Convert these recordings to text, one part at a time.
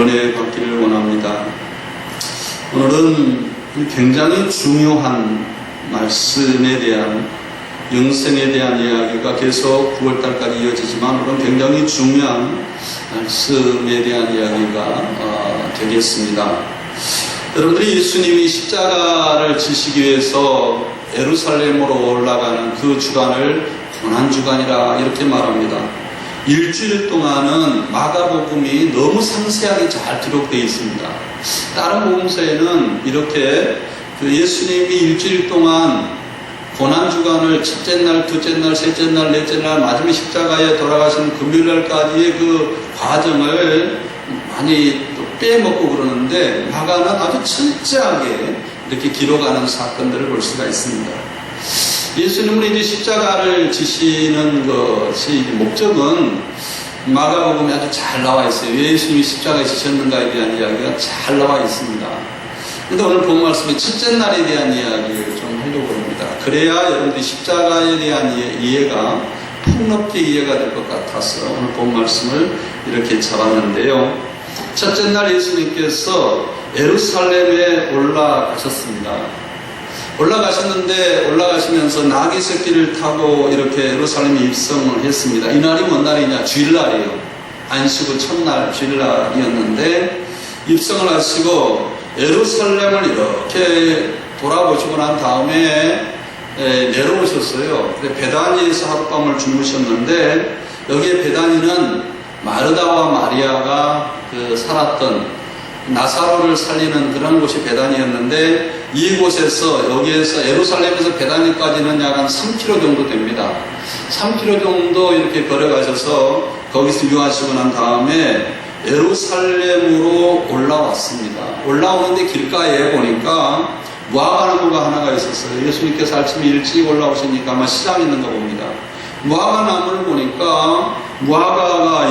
은혜 받기를 원합니다. 오늘은 굉장히 중요한 말씀에 대한, 영생에 대한 이야기가 계속 9월달까지 이어지지만 오늘은 굉장히 중요한 말씀에 대한 이야기가 되겠습니다. 여러분들이 예수님이 십자가를 지시기 위해서 예루살렘으로 올라가는 그 주간을 고난주간이라 이렇게 말합니다. 일주일 동안은 마가복음이 너무 상세하게 잘 기록되어 있습니다. 다른 복음서에는 이렇게 예수님이 일주일 동안 고난주간을 첫째 날, 둘째 날, 셋째 날, 넷째 날, 마지막 십자가에 돌아가신 금요일날까지의 그 과정을 많이 또 빼먹고 그러는데, 마가는 아주 철저하게 이렇게 기록하는 사건들을 볼 수가 있습니다. 예수님은 이제 십자가를 지시는 것이 목적은 마가복음에 아주 잘 나와 있어요. 왜 예수님이 십자가에 지셨는가에 대한 이야기가 잘 나와 있습니다. 그런데 오늘 본 말씀에 첫째 날에 대한 이야기를 좀 하려고 합니다. 그래야 여러분들이 십자가에 대한 이해가 폭넓게 이해가 될 것 같아서 오늘 본 말씀을 이렇게 잡았는데요. 첫째 날 예수님께서 예루살렘에 올라가셨습니다. 올라가시면서 나귀 새끼를 타고 이렇게 예루살렘에 입성을 했습니다. 이날이 뭔 날이냐? 주일날이에요. 안식 후 첫날 주일날이었는데 입성을 하시고 예루살렘을 이렇게 돌아보시고 난 다음에 내려오셨어요. 베다니에서 하룻밤을 주무셨는데, 여기에 베다니는 마르다와 마리아가 살았던 나사로를 살리는 그런 곳이 베다니였는데, 이곳에서 여기에서 예루살렘에서 베다니까지는 약 한 3km 정도 됩니다. 3km 정도 이렇게 걸어가셔서 거기서 유하시고 난 다음에 예루살렘으로 올라왔습니다. 올라오는데 길가에 보니까 무화과나무가 하나가 있었어요. 예수님께서 아침에 일찍 올라오시니까 아마 시장에 있는가 봅니다. 무화과나무를 보니까 무화과가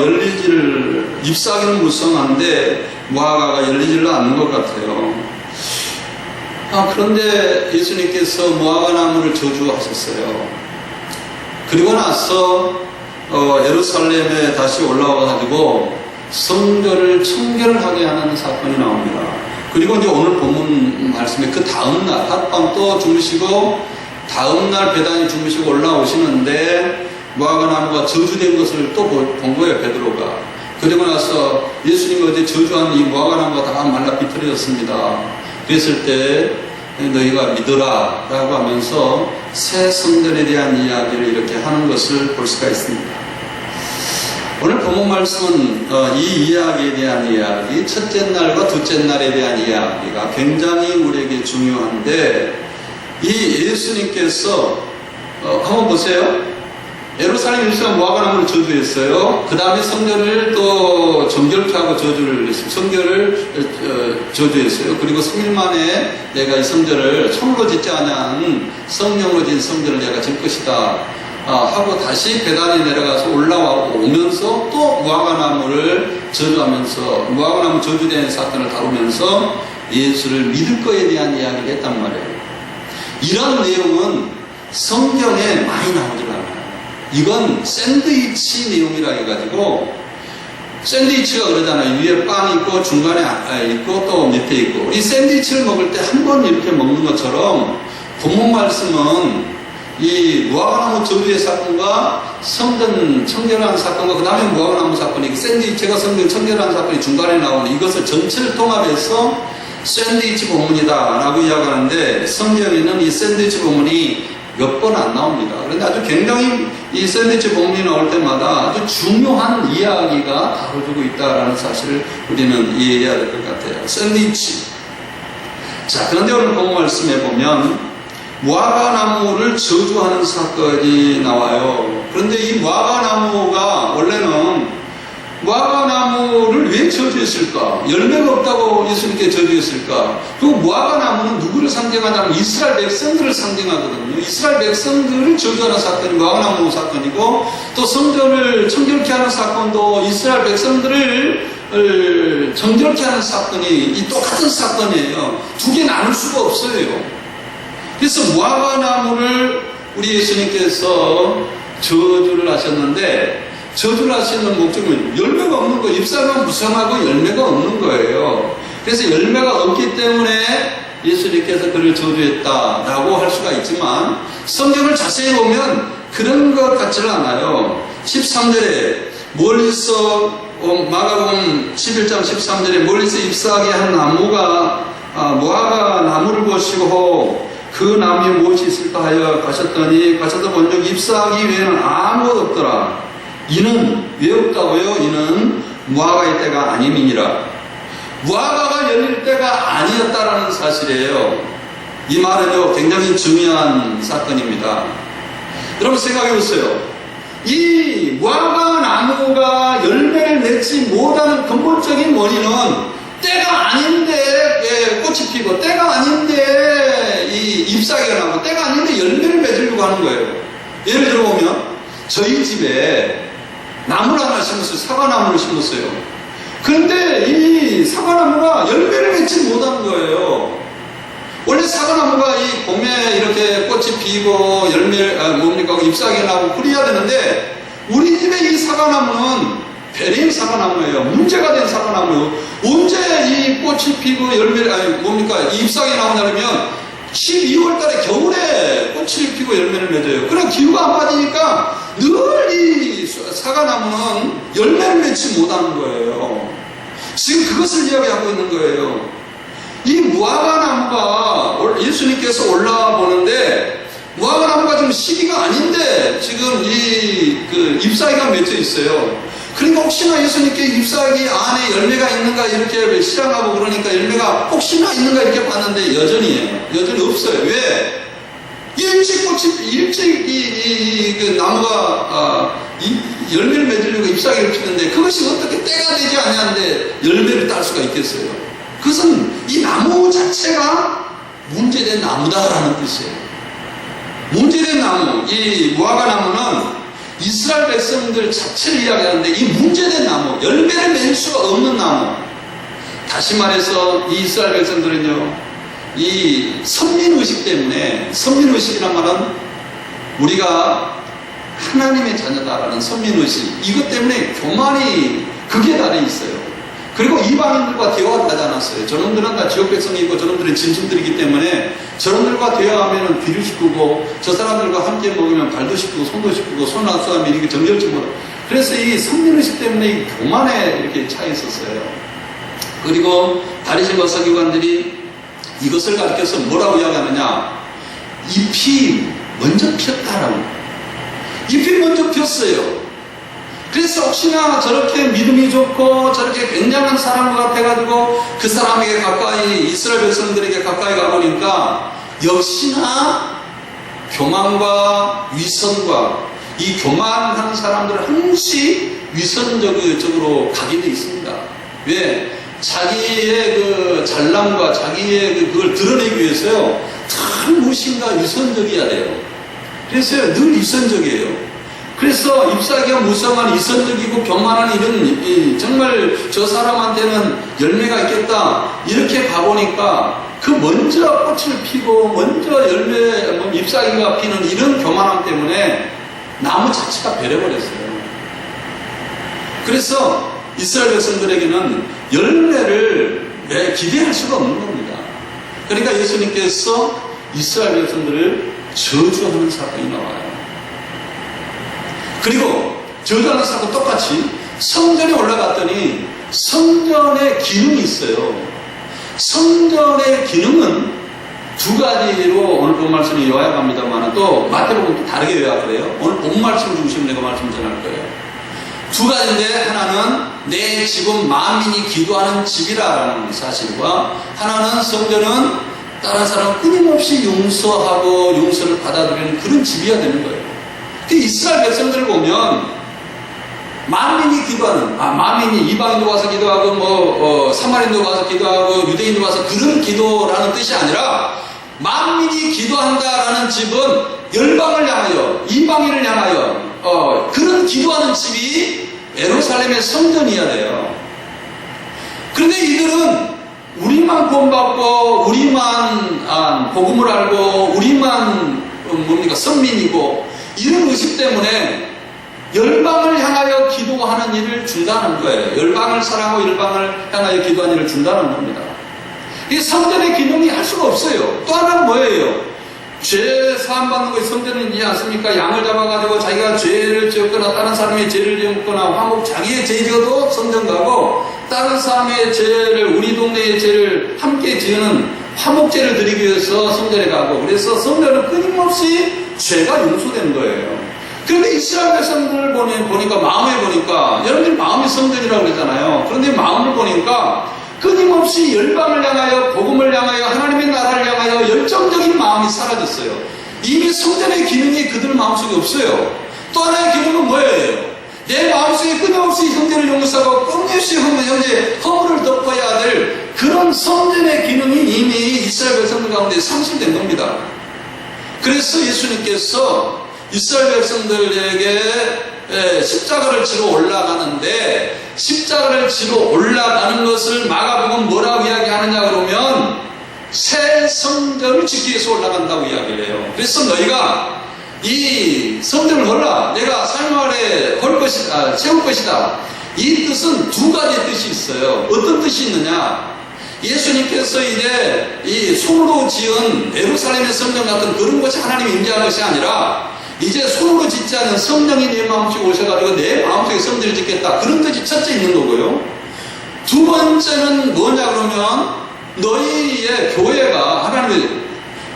잎사귀는 무성한데 무화과가 열리지를 않는 것 같아요. 그런데 예수님께서 무화과나무를 저주하셨어요. 그리고 나서 예루살렘에 다시 올라와가지고 성전을 청결하게 하는 사건이 나옵니다. 그리고 이제 오늘 본문 말씀에 그 다음날 하룻밤 또 주무시고 다음날 베다니 주무시고 올라오시는데 무화과나무가 저주된 것을 또 본 거예요, 베드로가. 그리고 나서 예수님이 어제 저주한 이 무화과나무가 다 말라 비틀어졌습니다. 그랬을 때 너희가 믿어라 라고 하면서 새 성전에 대한 이야기를 이렇게 하는 것을 볼 수가 있습니다. 오늘 본문 말씀은 이 이야기에 대한 이야기, 첫째 날과 둘째 날에 대한 이야기가 굉장히 우리에게 중요한데, 이 예수님께서 한번 보세요. 예루살렘 일수가 무화과나무를 저주했어요. 그 다음에 성전을 또 정결케 하고 저주를 했어요. 성전을 저주했어요. 그리고 3일 만에 내가 이 성전을 손으로 짓지 않은 성령으로 진 성전을 내가 질 것이다 하고 다시 베다니 내려가서 오면서 또 무화과나무를 저주하면서 무화과나무 저주된 사건을 다루면서 예수를 믿을 거에 대한 이야기를 했단 말이에요. 이런 내용은 성경에 많이 나오질 않아요. 이건 샌드위치 내용이라 해가지고, 샌드위치가 그러잖아요. 위에 빵 있고 중간에 있고 또 밑에 있고. 우리 샌드위치를 먹을 때 한 번 이렇게 먹는 것처럼 본문 말씀은 이 무화과나무 저주의 사건과 성전 청결한 사건과 그 다음에 무화과나무 사건이, 샌드위치가 성전 청결한 사건이 중간에 나오는 이것을 전체를 통합해서 샌드위치 본문이다 라고 이야기하는데, 성경에는 이 샌드위치 본문이 몇 번 안 나옵니다. 그런데 아주 굉장히 이 샌드위치 본문이 나올 때마다 아주 중요한 이야기가 다뤄지고 있다는 사실을 우리는 이해해야 될 것 같아요. 샌드위치. 자, 그런데 오늘 본문 말씀에 보면 무화과나무를 저주하는 사건이 나와요. 그런데 이 무화과나무가 원래는 무화과나무를 왜 저주했을까? 열매가 없다고 예수님께 저주했을까? 그리고 무화과나무는 누구를 상징하냐면 이스라엘 백성들을 상징하거든요. 이스라엘 백성들을 저주하는 사건이 무화과나무 사건이고, 또 성전을 청결케 하는 사건도 이스라엘 백성들을 정결케 하는 사건이 이 똑같은 사건이에요. 두 개 나눌 수가 없어요. 그래서 무화과나무를 우리 예수님께서 저주를 하셨는데, 저주를 하시는 목적은 열매가 없는 거, 잎사귀가 무성하고 열매가 없는 거예요. 그래서 열매가 없기 때문에 예수님께서 그를 저주했다라고 할 수가 있지만 성경을 자세히 보면 그런 것 같지는 않아요. 13절에 멀리서 마가복음 11장 13절에 멀리서 잎사귀 한 나무가 무화과 나무를 보시고 그 나무에 무엇이 있을까 하여 가셨더니 가셔서 본즉 잎사귀 외에는 아무것도 없더라. 이는 왜 없다고요? 이는 무화과의 때가 아님이니라. 무화과가 열릴 때가 아니었다라는 사실이에요. 이 말은요 굉장히 중요한 사건입니다. 여러분 생각해 보세요. 이 무화과 나무가 열매를 맺지 못하는 근본적인 원인은 때가 아닌데 꽃이 피고 때가 아닌데 이 잎사귀가 나고 때가 아닌데 열매를 맺으려고 하는 거예요. 예를 들어보면 저희 집에 나무를 하나 심었어요. 사과나무를 심었어요. 그런데 이 사과나무가 열매를 맺지 못하는 거예요. 원래 사과나무가 이 봄에 이렇게 꽃이 피고 잎사귀가 나고 그래야 되는데 우리 집에 이 사과나무는 베린 사과나무예요. 문제가 된 사과나무예요. 언제 이 꽃이 피고 잎사귀가 나오냐면 12월 달에 겨울에 꽃이 피고 열매를 맺어요. 그럼 기후가 안 빠지니까 늘 이 사과나무는 열매를 맺지 못하는 거예요. 지금 그것을 이야기하고 있는 거예요. 이 무화과나무가 예수님께서 올라와 보는데 무화과나무가 지금 시기가 아닌데 지금 잎사귀가 맺혀 있어요. 그러니까 혹시나 예수님께 잎사귀 안에 열매가 있는가 이렇게 실험하고 그러니까 열매가 혹시나 있는가 이렇게 봤는데 여전히 없어요. 왜? 일찍 그 나무가 열매를 맺으려고 잎사귀를 피는데 그것이 어떻게 때가 되지 않냐는데 열매를 딸 수가 있겠어요. 그것은 이 나무 자체가 문제된 나무다라는 뜻이에요. 문제된 나무, 이 무화과 나무는 이스라엘 백성들 자체를 이야기하는데 이 문제된 나무, 열매를 맺을 수가 없는 나무. 다시 말해서 이 이스라엘 백성들은요, 이 선민의식 때문에, 선민의식이란 말은 우리가 하나님의 자녀다라는 선민의식, 이것 때문에 교만이 극에 달해 있어요. 그리고 이방인들과 대화가 되지 않았어요. 저놈들은 다 지역 백성이고 저놈들은 짐승들이기 때문에 저놈들과 대화하면 귀를 씻고 저 사람들과 함께 먹으면 발도 씻고 손도 씻고 손 안싸면 이렇게 정결치 못하고 그래서 이 선민의식 때문에 이 교만에 이렇게 차 있었어요. 그리고 바리새인과 서기관들이 이것을 가르쳐서 뭐라고 이야기하느냐, 잎이 먼저 피었다라고. 잎이 먼저 피었어요. 그래서 혹시나 저렇게 믿음이 좋고 저렇게 굉장한 사람 같아가지고 그 사람에게 가까이, 이스라엘 백성들에게 가까이 가보니까 역시나 교만과 위선과 이 교만한 사람들은 항시 위선적으로 가게 돼 있습니다. 왜? 자기의 그 잘남과 자기의 그걸 드러내기 위해서요, 참 무엇인가 위선적이어야 돼요. 그래서 늘 위선적이에요. 그래서 잎사귀가 무성한 이선적이고 교만한 이런 정말 저 사람한테는 열매가 있겠다 이렇게 가보니까 그 먼저 꽃을 피고 먼저 잎사귀가 피는 이런 교만함 때문에 나무 자체가 배려버렸어요. 그래서 이스라엘 백성들에게는 열매를 기대할 수가 없는 겁니다. 그러니까 예수님께서 이스라엘 백성들을 저주하는 사건이 나와요. 그리고 저주하는 사건 똑같이 성전에 올라갔더니 성전의 기능이 있어요. 성전의 기능은 두 가지로 오늘 본 말씀이 요약합니다만 또 마태복음 또 다르게 요약을 해요. 오늘 본 말씀 중심으로 내가 말씀 전할 거예요. 두 가지인데 하나는 내 집은 만민이 기도하는 집이라는 사실과 하나는 성전은 다른 사람을 끊임없이 용서하고 용서를 받아들이는 그런 집이어야 되는 거예요. 이스라엘 백성들을 보면 만민이 기도하는, 만민이 이방인도 와서 기도하고 사마리인도 와서 기도하고 유대인도 와서 그런 기도라는 뜻이 아니라 만민이 기도한다라는 집은 열방을 향하여 이방인을 향하여 그런 기도하는 집이 예루살렘의 성전이어야 돼요. 그런데 이들은 우리만 구원받고 우리만 복음을 알고 우리만 선민이고 이런 의식 때문에 열방을 향하여 기도하는 일을 준다는 거예요. 열방을 사랑하고 열방을 향하여 기도하는 일을 준다는 겁니다. 이 성전의 기능이 할 수가 없어요. 또 하나는 뭐예요? 죄 사함받는 것이 성전이지 않습니까? 양을 잡아가지고 자기가 죄를 지었거나 다른 사람의 죄를 지었거나 화목 자기의 죄 지어도 성전 가고 다른 사람의 죄를 우리 동네의 죄를 함께 지으는 화목제를 드리기 위해서 성전에 가고 그래서 성전은 끊임없이 죄가 용서되는 거예요. 그런데 이스라엘 백성들을 보니까 마음에 보니까 여러분들 마음이 성전이라고 그러잖아요. 그런데 마음을 보니까 끊임없이 열방을 향하여 복음을 향하여 하나님의 나라를 향하여 열정적인 마음이 사라졌어요. 이미 성전의 기능이 그들 마음속에 없어요. 또 하나의 기능은 뭐예요? 내 마음속에 끊임없이 형제를 용서하고 끊임없이 형제 허물을 덮어야 될 그런 성전의 기능이 이미 이스라엘 백성들 가운데 상실된 겁니다. 그래서 예수님께서 이스라엘 백성들에게 십자가를 지러 올라가는데 십자가를 지러 올라가는 것을 마가복음 뭐라고 이야기하느냐 그러면 새 성전을 짓기 위해서 올라간다고 이야기를 해요. 그래서 너희가 이 성전을 헐라 내가 삶아래 세울 것이다. 이 뜻은 두 가지의 뜻이 있어요. 어떤 뜻이 있느냐? 예수님께서 이제 이 손으로 지은 예루살렘의 성전 같은 그런 것이 하나님이 임재한 것이 아니라 이제 손으로 짓지 않은 성령이 내 마음속에 오셔가지고 내 마음속에 성전을 짓겠다. 그런 뜻이 첫째 있는 거고요. 두 번째는 뭐냐 그러면 너희의 교회가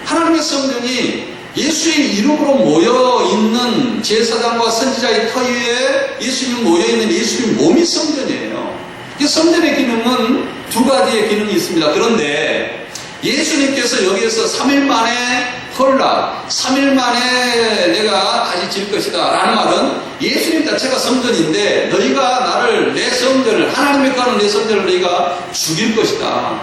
하나님의 성전이 예수의 이름으로 모여있는 제사장과 선지자의 터 위에 예수님이 모여있는 예수의 몸이 성전이에요. 이 성전의 기능은 두 가지의 기능이 있습니다. 그런데 예수님께서 여기에서 3일 만에 헐라 3일 만에 내가 다시 질 것이다 라는 말은 예수님 자체가 성전인데 너희가 나를 내 성전을 하나님의 거하는 내 성전을 너희가 죽일 것이다.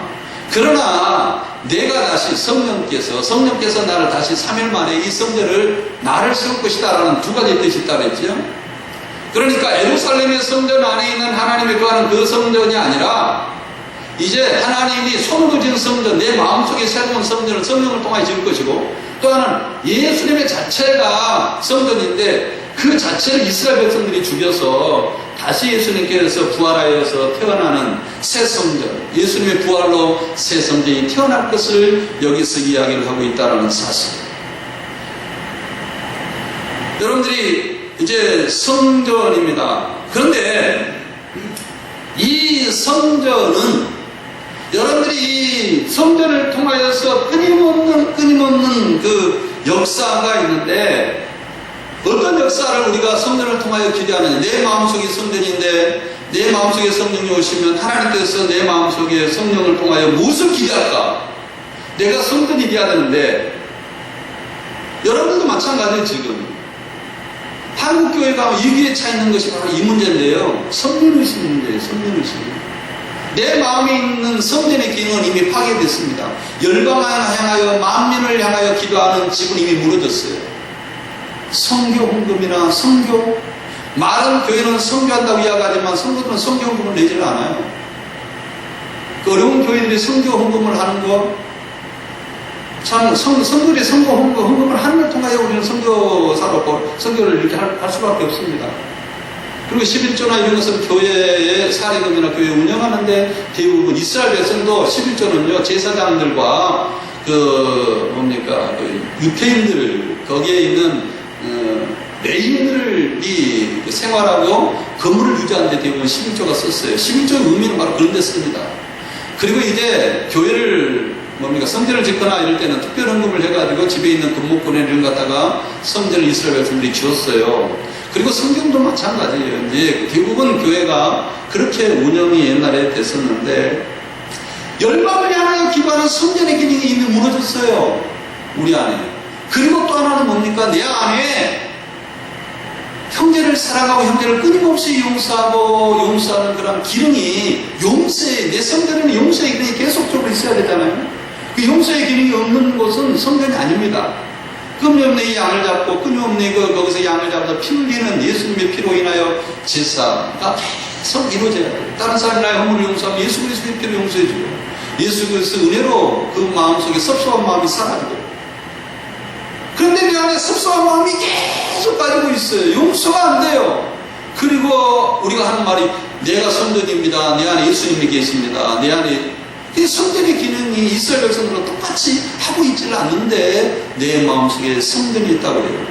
그러나 내가 다시 성령께서 나를 다시 3일 만에 이 성전을 나를 세울 것이다 라는 두 가지 뜻이 있다고 했죠. 그러니까 예루살렘의 성전 안에 있는 하나님의 거하는 그 성전이 아니라 이제 하나님이 손으로 지은 성전, 내 마음속에 새로운 성전을 성령을 통하여 지을 것이고 또 하나는 예수님의 자체가 성전인데 그 자체를 이스라엘 백성들이 죽여서 다시 예수님께서 부활하여서 태어나는 새 성전, 예수님의 부활로 새 성전이 태어날 것을 여기서 이야기를 하고 있다는 사실. 여러분들이 이제 성전입니다. 그런데 이 성전은 여러분들이 이 성전을 통하여서 끊임없는 그 역사가 있는데 어떤 역사를 우리가 성전을 통하여 기대하느냐. 내 마음속이 성전인데 내 마음속에 성령이 오시면 하나님께서 내 마음속에 성령을 통하여 무엇을 기대할까? 내가 성전이 되어야 되는데 여러분들도 마찬가지예요. 지금 한국교회 가면 여기에 차 있는 것이 바로 이 문제인데요. 성전의식 문제예요. 성전의식. 내 마음에 있는 성전의 기능은 이미 파괴됐습니다. 열방을 향하여 만민을 향하여 기도하는 집은 이미 무너졌어요. 성교 헌금이나 성교 말은 교회는 성교한다고 이야기하지만 성도들은 성교 헌금을 내지를 않아요. 그 어려운 교회들이 성교 헌금을 하는 거 참 성도들이 성교 헌금을 하는 걸 통하여 우리는 선교사로 선교를 이렇게 할 수밖에 없습니다. 그리고 11조나 이런 것은 교회의 사례금이나 교회 운영하는데 대부분 이스라엘 백성도 11조는요 제사장들과 그 유태인들 거기에 있는 레인들이 생활하고 건물을 유지하는 데 대부분 11조가 썼어요. 11조의 의미는 바로 그런 데 씁니다. 그리고 이제 교회를 성전을 짓거나 이럴 때는 특별 헌금을 해가지고 집에 있는 금목권에 이런 갖다가 성전을 이스라엘 백성들이 지었어요. 그리고 성경도 마찬가지예요. 이제 대부분 교회가 그렇게 운영이 옛날에 됐었는데 열방을 향하여 기도하는 성전의 기능이 이미 무너졌어요. 우리 안에. 그리고 또 하나는 뭡니까? 내 안에 형제를 사랑하고 형제를 끊임없이 용서하는 그런 기능이 내 성전에는 용서의 기능이 계속적으로 있어야 되잖아요. 그 용서의 기능이 없는 곳은 성전이 아닙니다. 끊임없는 양을 잡고 끊임없는 거기서 양을 잡아서 피 흘리는 예수님의 피로 인하여 제사가 계속 이루어져야 돼요. 다른 사람이 나의 허물을 용서하면 예수 그리스도의 피로 용서해주고 예수 그리스도 은혜로 그 마음속에 섭섭한 마음이 사라지고 그런데 내 안에 섭섭한 마음이 계속 가지고 있어요. 용서가 안 돼요. 그리고 우리가 하는 말이 내가 성전입니다. 내 안에 예수님이 계십니다. 내 안에 이 성전의 기능이 이스라엘 백성들과 똑같이 하고 있지는 않는데 내 마음속에 성전이 있다고 그래요.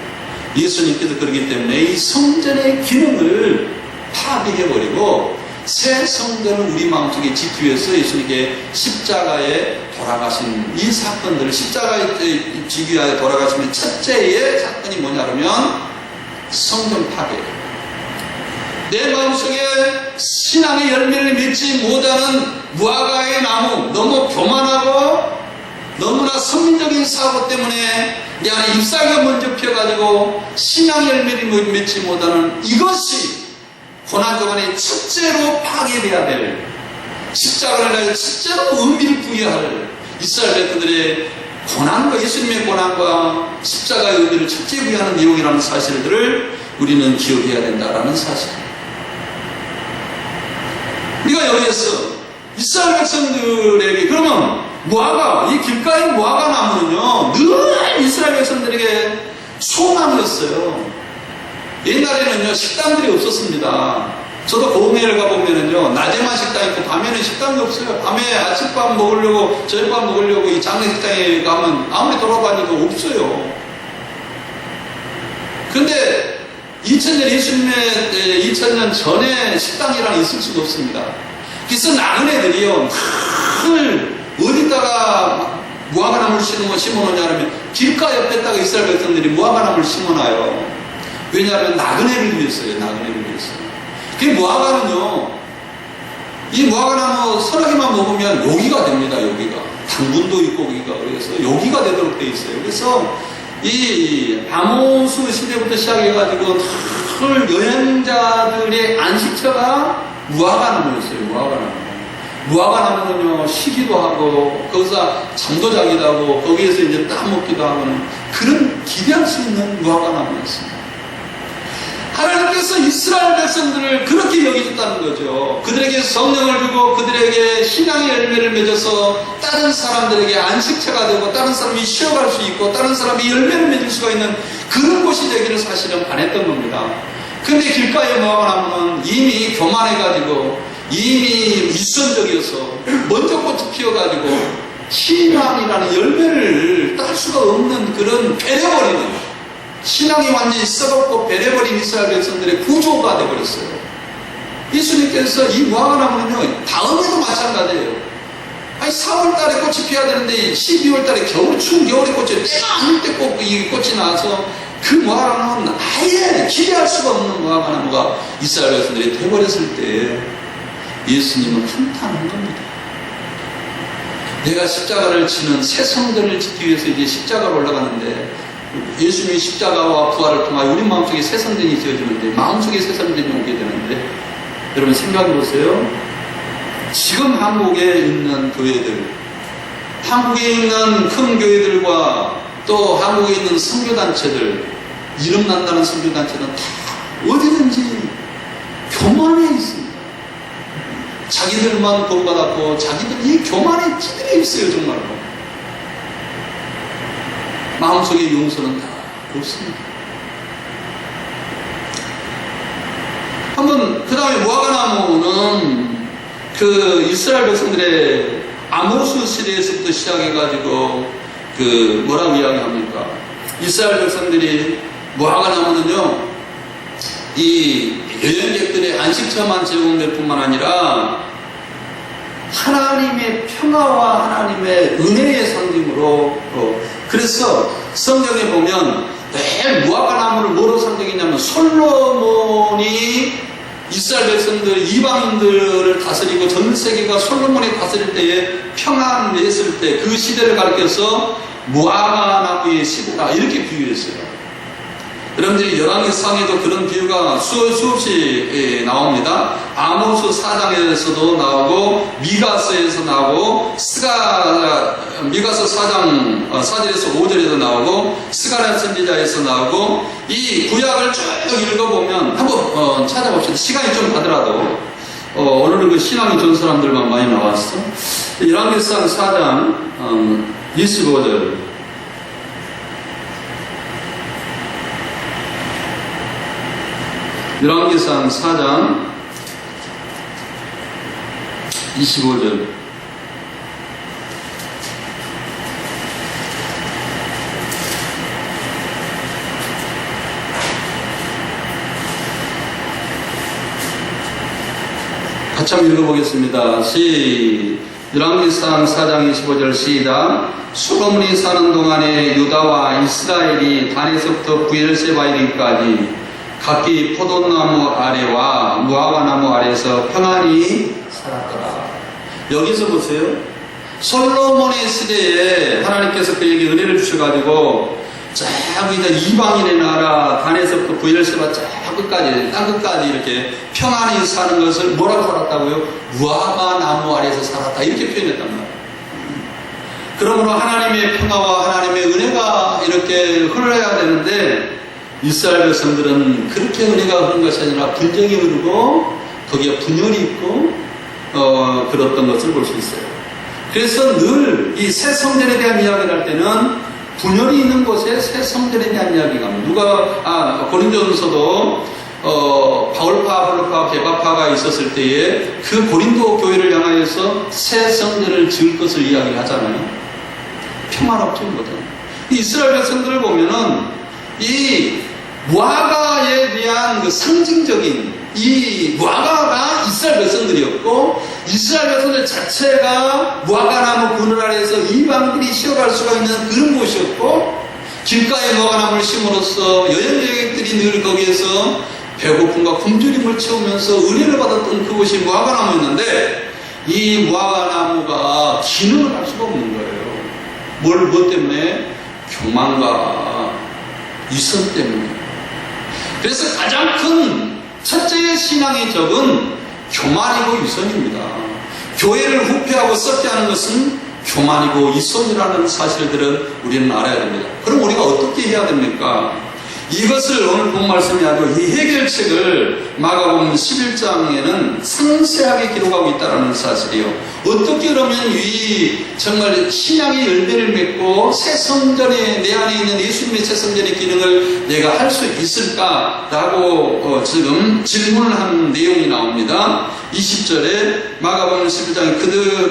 예수님께서 그러기 때문에 이 성전의 기능을 파괴해버리고 새 성전을 우리 마음속에 짓기 위해서 예수님께 십자가에 돌아가신 이 사건들을 십자가에 지기 위하여 돌아가시면 첫째의 사건이 뭐냐면 성전 파괴예요. 내 마음속에 신앙의 열매를 맺지 못하는 무화과의 나무, 너무 교만하고 너무나 선민적인 사고 때문에 내 안에 잎사귀가 먼저 피어가지고 신앙의 열매를 맺지 못하는 이것이 고난조간에 첫째로 파괴돼야 될, 십자가를 날 첫째로 의미를 부여할 이스라엘 백성들의 고난과 예수님의 고난과 십자가의 의미를 첫째 부여하는 내용이라는 사실들을 우리는 기억해야 된다라는 사실입니다. 우리가 여기에서 이스라엘 백성들에게 그러면 무화과, 이 길가의 무화과 나무는요 늘 이스라엘 백성들에게 소망이었어요. 옛날에는요 식당들이 없었습니다. 저도 고흥회를 가보면은요 낮에만 식당 있고 밤에는 식당이 없어요. 밤에 아침밥 먹으려고 저녁밥 먹으려고 이 장례식장에 가면 아무리 돌아다녀도 없어요. 근데 2000년 예수님의 2000년 전에 식당이란 있을 수가 없습니다. 그래서 나그네들이요 늘 어디다가 무화과나무를 심어놓냐 하면 길가 옆에다가 이스라엘 백성들이 무화과나무를 심어놔요. 왜냐하면 나그네를 위해서요. 나그네를 위해서. 그 무화과는요 이 무화과나무 서너 개만 먹으면 요기가 됩니다. 요기가 당분도 있고 여기가 그래서 요기가 되도록 돼 있어요. 그래서 이 아모스 시대부터 시작해가지고 늘 여행자들의 안식처가 무화과나무였어요. 무화과나무. 무화과나무는요 쉬기도 하고 거기서 잠도 자기도 하고 거기에서 이제 따먹기도 하고는 그런 기대할 수 있는 무화과나무였습니다. 하나님께서 이스라엘 백성들을 그렇게 여기셨다는 거죠. 그들에게 성령을 주고 그들에게 신앙의 열매를 맺어서 다른 사람들에게 안식처가 되고 다른 사람이 쉬어갈 수 있고 다른 사람이 열매를 맺을 수가 있는 그런 곳이 되기를 사실은 바랬던 겁니다. 그런데 길가의 무화과나무는 이미 교만해가지고 이미 윗선적이어서 먼저 꽃이 피어가지고 신앙이라는 열매를 딸 수가 없는 그런 배려버리는 신앙이 완전히 썩었고 배려버린 이스라엘 백성들의 구조가 되어버렸어요. 예수님께서 이 무화과나무는요 다음에도 마찬가지예요. 아니 4월달에 꽃이 피어야 되는데 12월달에 겨울 추운 겨울에 꽃이 때가 아닐 때 꼭 이 꽃이 나와서 그 무화과나무는 아예 기대할 수가 없는 무화과나무가 이스라엘 백성들이 되어버렸을 때 예수님은 한탄한 겁니다. 내가 십자가를 지는 새 성전을 짓기 위해서 이제 십자가로 올라가는데 예수님이 십자가와 부활을 통하여 우리 마음속에 새 성전이 지어지는데 마음속에 새 성전이 오게 되는데 여러분 생각해 보세요. 지금 한국에 있는 교회들, 한국에 있는 큰 교회들과 또 한국에 있는 선교단체들, 이름 난다는 선교단체는 다 어디든지 교만해 있습니다. 자기들만 구원받았고 자기들 이 교만에 찌들어 있어요. 정말로 마음속에 용서는 다 없습니다. 한번 그 다음에 무화과나무는 그 이스라엘 백성들의 아모스 시대에서부터 시작해가지고 그 뭐라고 이야기합니까? 이스라엘 백성들이 무화과나무는요 이 여행객들의 안식처만 제공될 뿐만 아니라 하나님의 평화와 하나님의 은혜의 상징으로 그래서 성경에 보면 늘 무화과나무를 뭐로 상징했냐면 솔로몬이 이스라엘 백성들 이방인들을 다스리고 전 세계가 솔로몬이 다스릴 때에 평안했을 때 그 시대를 가리켜서 무화과나무의 시대다 이렇게 비유했어요. 여러분들이 열왕기상에도 그런 비유가 수없이 나옵니다. 아모스 4장에서도 나오고 미가서에서 나오고 미가서 4장 4절에서 5절에도 나오고 스가랴 선지자에서 나오고 이 구약을 쭉 읽어보면 한번 찾아봅시다. 시간이 좀 가더라도 오늘은 그 신앙이 좋은 사람들만 많이 나왔어. 열왕기상 4장 25절 열왕기상 4장 25절. 같이 한번 읽어보겠습니다. 열왕기상 4장 25절 시작. 솔로몬이 사는 동안에 유다와 이스라엘이 단에서부터 브엘세바 이르기까지 각기 포도나무 아래와 무화과 나무 아래에서 평안히 살았더라. 여기서 보세요. 솔로몬의 시대에 하나님께서 그에게 은혜를 주셔가지고 쫙 이방인의 나라 단에서부터 브엘세바 쫙 끝까지 땅 끝까지 이렇게 평안히 사는 것을 뭐라고 살았다고요? 무화과 나무 아래에서 살았다 이렇게 표현했단 말이에요. 그러므로 하나님의 평화와 하나님의 은혜가 이렇게 흘러야 되는데 이스라엘 백성들은 그렇게 은혜가 흐른 것이 아니라 분쟁이 흐르고 거기에 분열이 있고 그랬던 것을 볼 수 있어요. 그래서 늘 이 새 성전에 대한 이야기를 할 때는 분열이 있는 곳에 새 성전에 대한 이야기가 고린도전서도 바울파, 아볼로파, 개바파가 있었을 때에 그 고린도 교회를 향하여서 새 성전을 지을 것을 이야기를 하잖아요. 평화롭지 못하는. 이스라엘 백성들을 보면은 이 무화과에 대한 그 상징적인 이 무화과가 이스라엘 백성들이었고 이스라엘 백성들 자체가 무화과나무 그늘 아래에서 이방들이 쉬어갈 수가 있는 그런 곳이었고 길가에 무화과나무를 심으로써 여행객들이 늘 거기에서 배고픔과 굶주림을 채우면서 은혜를 받았던 그곳이 무화과나무였는데 이 무화과나무가 기능을 할 수가 없는 거예요. 무엇 때문에? 교만과 위선 때문에. 그래서 가장 큰 첫째의 신앙의 적은 교만이고 위선입니다. 교회를 후퇴하고 썩게 하는 것은 교만이고 위선이라는 사실들은 우리는 알아야 됩니다. 그럼 우리가 어떻게 해야 됩니까? 이것을 오늘 본 말씀이 아니고 이 해결책을 마가복음 11장에는 상세하게 기록하고 있다는 사실이요. 어떻게 그러면 이 정말 신앙의 열매를 맺고 새 성전에 내 안에 있는 예수님의 새 성전의 기능을 내가 할 수 있을까라고 지금 질문을 한 내용이 나옵니다. 20절에 마가복음 11장에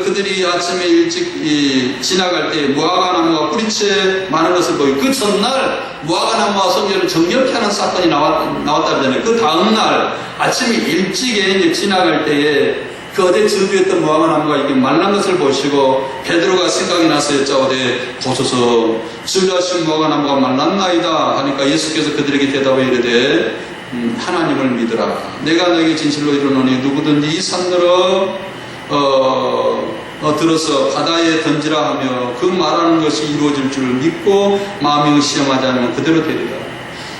그들이 아침에 일찍 지나갈 때 무화과나무가 뿌리채 많은 것을 보이고 그 전날 무화과나무와 성전을 정결케 하는 사건이 나왔다잖아요. 그 다음날 아침에 일찍에 지나갈 때에 그 어제 저주했던 무화과나무가 이렇게 말란 것을 보시고 베드로가 생각이 나서 여짜오되 보소서 저주하신 무화과나무가 말랐나이다 하니까 예수께서 그들에게 대답해 이르되 하나님을 믿으라. 내가 너에게 진실로 이르노니 누구든지 이 산들어 들어서 바다에 던지라 하며 그 말하는 것이 이루어질 줄 믿고 마음이 의심하지 않으면 그대로 되리라.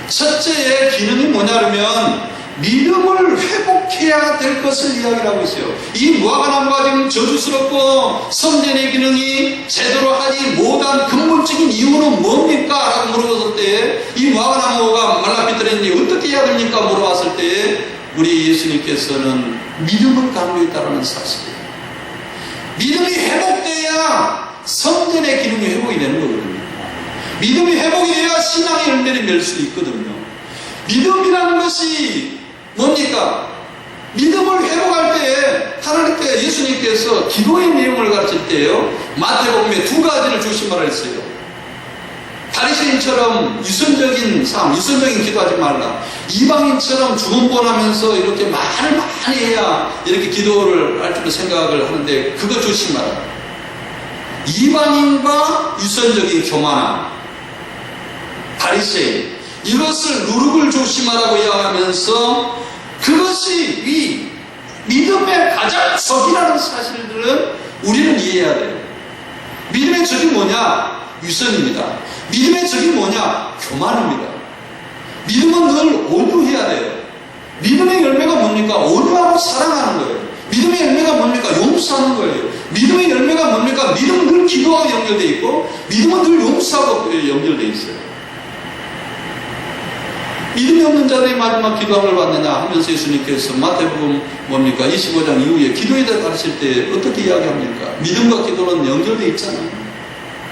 첫째의 기능이 뭐냐면 믿음을 회복해야 될 것을 이야기를 하고 있어요. 이 무화과나무가 지금 저주스럽고 성전의 기능이 제대로 하지 못한 근본적인 이유는 뭡니까? 라고 물어봤을 때 이 무화과나무가 말라비틀었니 어떻게 해야 됩니까? 물어봤을 때 우리 예수님께서는 믿음을 강조했다는 사실이에요. 믿음이 회복돼야 성전의 기능이 회복이 되는 거거든요. 믿음이 회복이 돼야 신앙의 열매를 맺을 수 있거든요. 믿음이라는 것이 뭡니까? 믿음을 회복할 때에 하나님께 예수님께서 기도의 내용을 가르칠 때요 마태복음에 두 가지를 조심하라 했어요. 바리새인처럼 유선적인 삶, 유선적인 기도하지 말라. 이방인처럼 주문권하면서 이렇게 말을 많이 해야 이렇게 기도를 할 줄 생각을 하는데 그거 조심하라. 이방인과 유선적인 교만함, 바리새인 이것을 누룩을 조심하라고 이야기하면서 그것이 이 믿음의 가장 적이라는 사실들은 우리는 이해해야 돼요. 믿음의 적이 뭐냐? 유선입니다. 믿음의 적이 뭐냐? 교만입니다. 믿음은 늘 온유해야 돼요. 믿음의 열매가 뭡니까? 온유하고 사랑하는 거예요. 믿음의 열매가 뭡니까? 용서하는 거예요. 믿음의 열매가 뭡니까? 믿음은 늘 기도하고 연결되어 있고 믿음은 늘 용서하고 연결되어 있어요. 믿음이 없는 자들이 마지막 기도함을 받느냐 하면서 예수님께서 마태복음 뭡니까? 25장 이후에 기도에 대해 가르칠 때 어떻게 이야기합니까? 믿음과 기도는 연결되어 있잖아요.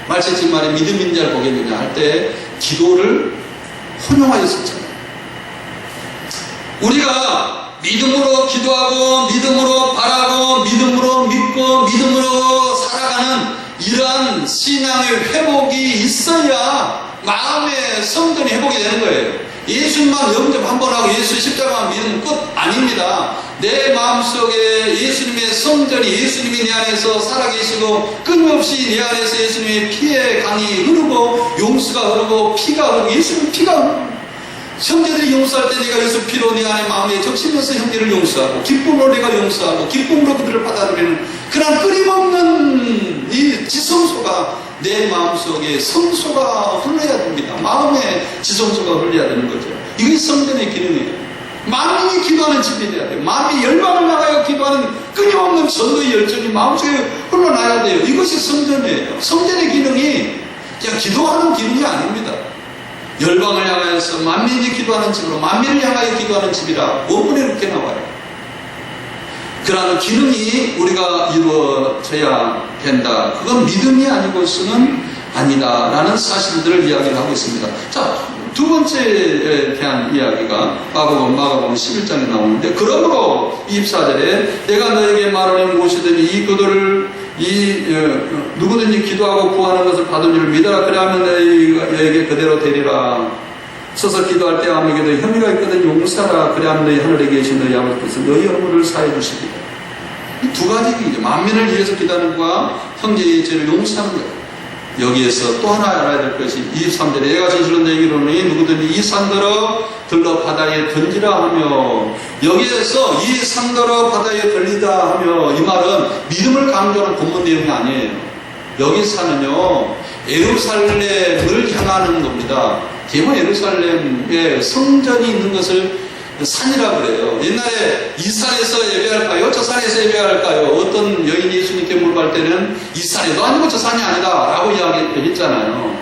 말씀하신 말에 믿음인 자를 보겠느냐 할 때 기도를 혼용하였었잖아요. 우리가 믿음으로 기도하고 믿음으로 바라고 믿음으로 믿고 믿음으로 살아가는 이러한 신앙의 회복이 있어야 마음의 성전이 회복이 되는 거예요. 예수님만 영접 한번 하고 예수 십자가만 믿으면 끝 아닙니다. 내 마음속에 예수님의 성전이, 예수님이 내 안에서 살아계시고 끊임없이 내 안에서 예수님의 피의 강이 흐르고 용수가 흐르고 피가 흐르고 예수님 피가 흐르고 형제들이 용서할 때 내가 예수 피로 내 안에 마음에 적시면서 형제를 용서하고 기쁨으로 내가 용서하고 기쁨으로 그들을 받아들이는 그런 끊임없는 이 지성소가 내 마음속에 성소가 흘러야 됩니다. 마음에 지성소가 흘러야 되는 거죠. 이게 성전의 기능이에요. 만민이 기도하는 집이 돼야 돼요. 마음이 열방을 나가여 기도하는 끊임없는 전도의 열정이 마음속에 흘러나야 돼요. 이것이 성전이에요. 성전의 기능이 그냥 기도하는 기능이 아닙니다. 열방을 향하여서 만민이 기도하는 집으로 만민을 향하여 기도하는 집이라 원문에 이렇게 나와요. 그러한 기능이 우리가 이루어져야 된다. 그건 믿음이 아니고서는 아니다 라는 사실들을 이야기를 하고 있습니다. 자, 두 번째에 대한 이야기가 마가복음 11장에 나오는데, 그러므로 24절에 내가 너에게 말하는 무엇이든지 이 그들을 누구든지 기도하고 구하는 것을 받은 줄을 믿어라. 그래야면 너에게 그대로 되리라. 서서 기도할 때 아무에게도 혐의가 있거든 용서하라. 그래야면 너희 하늘에 계신 너희 아버지께서 너희 허물을 사해 주시리라. 이 두 가지 얘기죠. 만민을 위해서 기도하는 것과 형제의 죄를 용서하는 것. 여기에서 또 하나 알아야 될 것이 23절에 내가 진실로 너에게 이르노니 누구든지 이 산더러 들러 바다에 던지라 하며, 여기에서 이 산더러 바다에 던리다 하며, 이 말은 믿음을 강조하는 본문 내용이 아니에요. 여기서는요 예루살렘을 향하는 겁니다. 대모 예루살렘에 성전이 있는 것을 산이라고 그래요. 옛날에 이 산에서 예배할까요? 저 산에서 예배할까요? 어떤 여인이 예수님께 물어볼 때는 이 산에도 아니고 저 산이 아니다 라고 이야기했잖아요.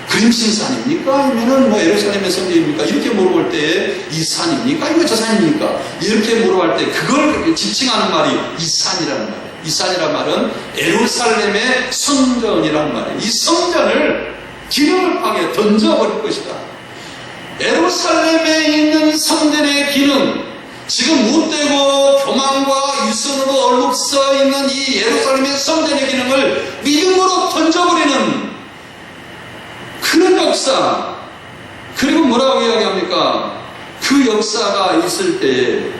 그림신산입니까? 아니면 예루살렘의 성전입니까? 이렇게 물어볼 때 이 산입니까? 아니면 저 산입니까? 이렇게 물어볼 때 그걸 지칭하는 말이 이 산이라는 말이에요. 이 산이라는 말은 예루살렘의 성전이라는 말이에요. 이 성전을 기름을 파게 던져버릴 것이다. 예루살렘에 있는 성전의 기능, 지금 못되고 교만과 유선으로 얼룩서 있는 이 예루살렘의 성전의 기능을 믿음으로 던져버리는 그런 역사, 그리고 뭐라고 이야기합니까? 그 역사가 있을 때에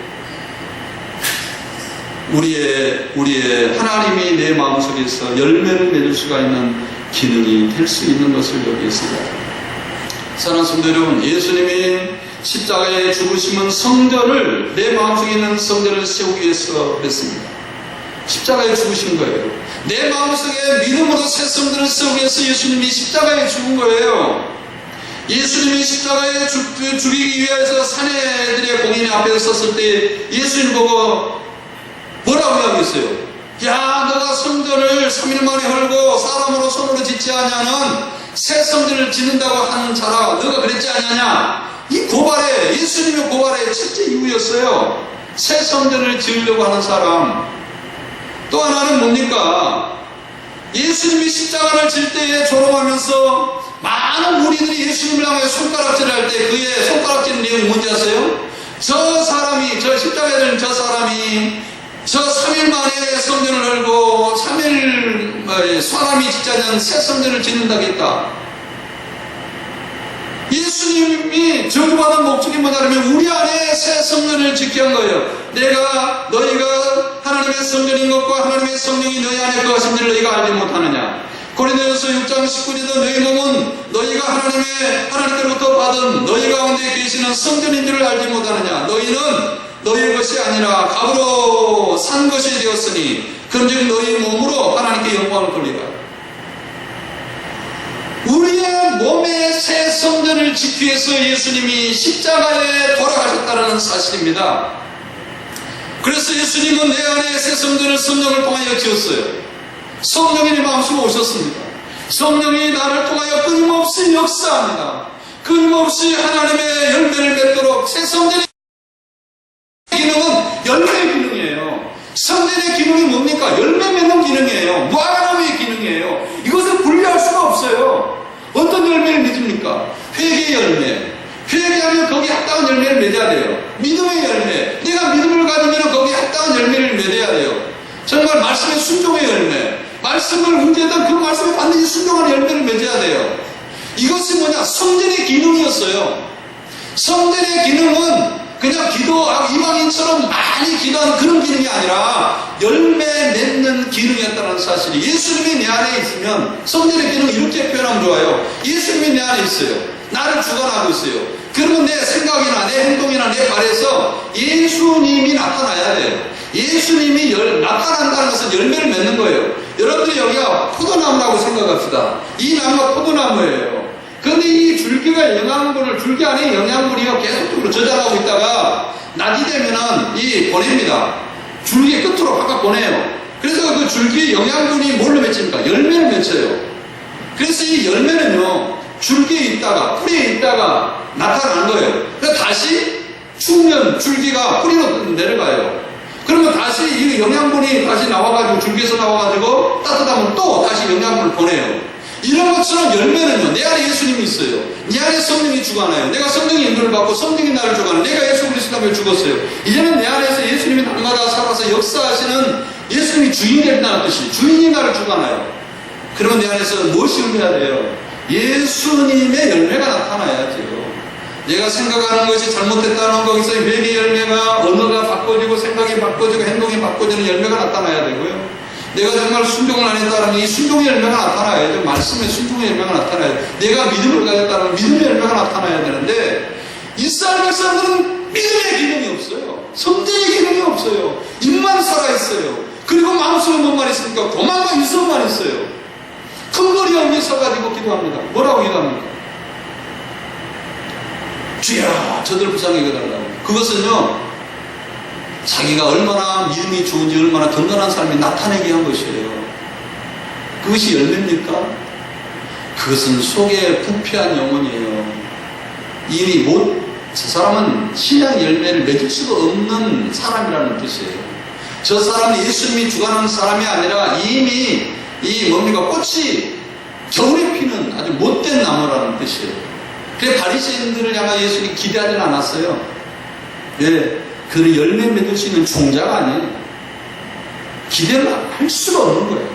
우리의 하나님이 내 마음속에서 열매를 맺을 수가 있는 기능이 될 수 있는 것을 여기에서 사랑하는 성도 여러분, 예수님이 십자가에 죽으심은 성전을, 내 마음속에 있는 성전을 세우기 위해서 그랬습니다. 십자가에 죽으신 거예요. 내 마음속에 믿음으로 새 성전을 세우기 위해서 예수님이 십자가에 죽은 거예요. 예수님이 십자가에 죽이기 위해서 사내들의 공인 앞에 섰을 때 예수님 보고 뭐라고 이야기했어요? 야, 너가 성전을 3일 만에 헐고 사람으로 손으로 짓지 않냐는 새 성전을 짓는다고 하는 자라, 너가 그랬지 않냐냐? 이 고발에, 예수님의 고발의 첫째 이유였어요. 새 성전을 지으려고 하는 사람. 또 하나는 뭡니까? 예수님이 십자가를 질 때에 졸업하면서 많은 무리들이 예수님을 향해 손가락질을 할 때 그의 손가락질 내용이 뭔지 아세요? 저 사람이, 저 십자가에 들린 저 사람이 저 3일 만에 성전을 열고 3일 사람이 짓지 않는 새 성전을 짓는다겠다. 예수님이 저주받은 목적이 뭐냐면 우리 안에 새 성전을 짓게 한 거예요. 너희가 하나님의 성전인 것과 하나님의 성령이 너희 안에 거하신지를 너희가 알지 못하느냐. 고린도전서 6장 19절에도 너희 몸은 너희가 하나님께로부터 받은 너희 가운데 계시는 성전인 줄을 알지 못하느냐. 너희는 너희의 것이 아니라 값으로 산 것이 되었으니 그런즉 너희 몸으로 하나님께 영광을 돌리라. 우리의 몸의 새 성전을 짓기 위해서 예수님이 십자가에 돌아가셨다는 사실입니다. 그래서 예수님은 내 안에 새 성전을 성령을 통하여 지었어요. 성령이 내 마음속에 오셨습니다. 성령이 나를 통하여 끊임없이 역사합니다. 끊임없이 하나님의 열매를 맺도록 새 성전이 기능은 열매의 기능이에요. 성전의 기능이 뭡니까? 열매 맺는 기능이에요. 무화과나무의 기능이에요. 이것을 분리할 수가 없어요. 어떤 열매를 맺습니까? 회개의 열매. 회개 하면 거기에 합당한 열매를 맺어야 돼요. 믿음의 열매. 내가 믿음을 가지면 거기에 합당한 열매를 맺어야 돼요. 정말 말씀의 순종의 열매. 말씀을 문제든 그 말씀에 반드시 순종하는 열매를 맺어야 돼요. 이것이 뭐냐? 성전의 기능이었어요. 성전의 기능은 그냥 기도하고 이방인처럼 많이 기도하는 그런 기능이 아니라 열매 맺는 기능이었다는 사실이, 예수님이 내 안에 있으면 성전의 기능을 이렇게 표현하면 좋아요. 예수님이 내 안에 있어요. 나를 주관하고 있어요. 그러면 내 생각이나 내 행동이나 내 발에서 예수님이 나타나야 돼요. 예수님이 나타난다는 것은 열매를 맺는 거예요. 여러분들이 여기가 포도나무라고 생각합시다. 이 나무가 포도나무예요. 그런데 이 줄기가 줄기 안에 영양분이 계속적으로 저장하고 있다가 낮이 되면은 보냅니다. 줄기 끝으로 바깥 보내요. 그래서 그 줄기 영양분이 뭘로 맺힙니까? 열매를 맺혀요. 그래서 이 열매는요, 줄기에 있다가, 뿌리에 있다가 나타나는 거예요. 그래서 다시 추우면 줄기가 뿌리로 내려가요. 그러면 다시 이 영양분이 다시 나와가지고, 줄기에서 나와가지고 따뜻하면 또 다시 영양분을 보내요. 이런 것처럼 열매는요, 내 안에 예수님이 있어요. 내 안에 성령이 주관해요. 내가 성령의 인도를 받고 성령이 나를 주관해요. 내가 예수 그리스도 때문에 죽었어요. 이제는 내 안에서 예수님이 날마다 살아서 역사하시는 예수님이 주인이 된다는 뜻이, 주인이 나를 주관해요. 그러면 내 안에서 무엇이 열려야 돼요? 예수님의 열매가 나타나야죠. 내가 생각하는 것이 잘못됐다는 거기서 회개 열매가, 언어가 바꿔지고 생각이 바꿔지고 행동이 바꿔지는 열매가 나타나야 되고요. 내가 정말 순종을 안 했다면 이 순종의 열매가 나타나야죠. 말씀의 순종의 열매가 나타나야죠. 내가 믿음을 가졌다면 믿음의 열매가 나타나야 되는데, 이스라엘 백성들은 믿음의 기능이 없어요. 성전의 기능이 없어요. 입만 살아있어요. 그리고 마음속에 뭔만 있습니까? 교만과 유성만 있어요. 큰 거리 위에 서가지고 기도합니다. 뭐라고 기도합니까? 주야, 저들 불쌍히 여겨달라고. 그것은요, 자기가 얼마나 믿음이 좋은지, 얼마나 든든한 삶이 나타내게 한 것이에요. 그것이 열매입니까? 그것은 속에 부패한 영혼이에요. 이미 저 사람은 신앙 열매를 맺을 수가 없는 사람이라는 뜻이에요. 저 사람은 예수님이 주관하는 사람이 아니라 이미 꽃이 겨울에 피는 아주 못된 나무라는 뜻이에요. 그래서 바리새인들을 향해 예수님이 기대하지는 않았어요. 왜? 그는 열매 맺을 수 있는 종자가 아니에요. 기대를 할 수가 없는 거예요.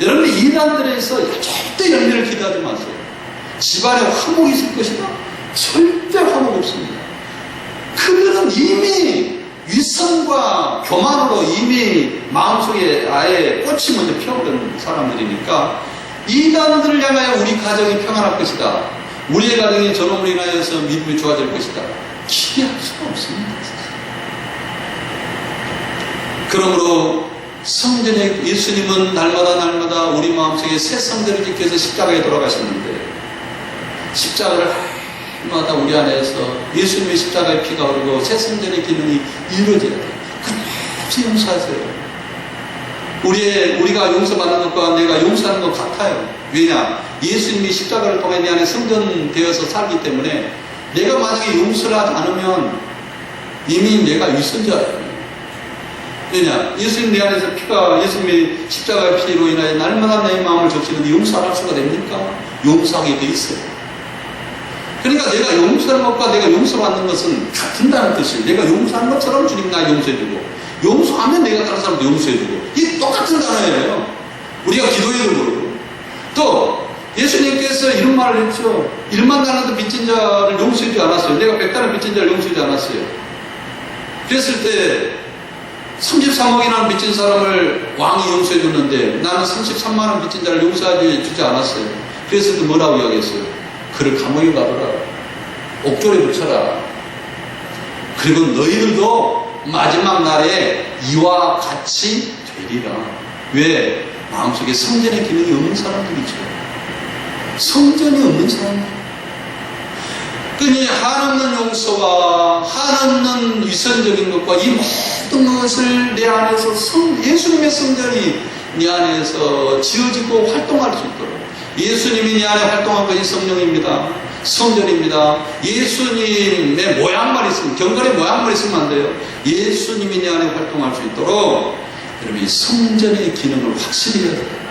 여러분, 이단들에서 절대 열매를 기대하지 마세요. 집안에 화목이 있을 것이다? 절대 화목 없습니다. 그들은 이미 위선과 교만으로 이미 마음속에 아예 꽃이 먼저 피어버린 사람들이니까, 이단들을 향하여 우리 가정이 평안할 것이다, 우리의 가정이 저놈으로 인하여서 믿음이 좋아질 것이다, 기대할 수가 없습니다. 그러므로 성전에 예수님은 날마다 우리 마음속에 새 성전을 지켜서 십자가에 돌아가셨는데, 십자가를 날마다 우리 안에서 예수님의 십자가의 피가 흐르고 새 성전의 기능이 이루어져야 돼요. 끝없이 용서하세요. 우리가 용서받는 것과 내가 용서하는 것 같아요. 왜냐? 예수님이 십자가를 통해 내 안에 성전되어서 살기 때문에, 내가 만약에 용서를 하지 않으면 이미 내가 위선자예요. 왜냐? 예수님 내 안에서 예수님의 십자가의 피로 인하여 날마다 내 마음을 적시는데 용서할 수가 됩니까? 용서하게 돼 있어요. 그러니까 내가 용서하는 것과 내가 용서받는 것은 같은다는 뜻이에요. 내가 용서하는 것처럼 주님 나 용서해주고, 용서하면 내가 다른 사람도 용서해주고, 이 똑같은 단어예요. 우리가 기도해도 그러고. 또 예수님께서 이런 말을 했죠. 1만 달란트 빚진 자를 용서해주지 않았어요. 내가 100달러 빚진 자를 용서해주지 않았어요. 그랬을 때 33억이라는 빚진 사람을 왕이 용서해 줬는데, 나는 33만 원 빚진 자를 용서해 주지 않았어요. 그래서 또 뭐라고 이야기했어요? 그를 감옥에 가둬라, 옥졸에 붙여라. 그리고 너희들도 마지막 날에 이와 같이 되리라. 왜? 마음속에 성전의 기능이 없는 사람들이죠. 성전이 없는 사람들. 그니 한없는 용서와 한없는 위선적인 것과 이 모든 것을 내 안에서 예수님의 성전이 내 안에서 지어지고 활동할 수 있도록, 예수님이 내 안에 활동한 것이 성령입니다. 성전입니다. 예수님의 모양만 있으면, 경건의 모양만 있으면 안 돼요. 예수님이 내 안에 활동할 수 있도록 여러분 이 성전의 기능을 확실히 해야 돼요.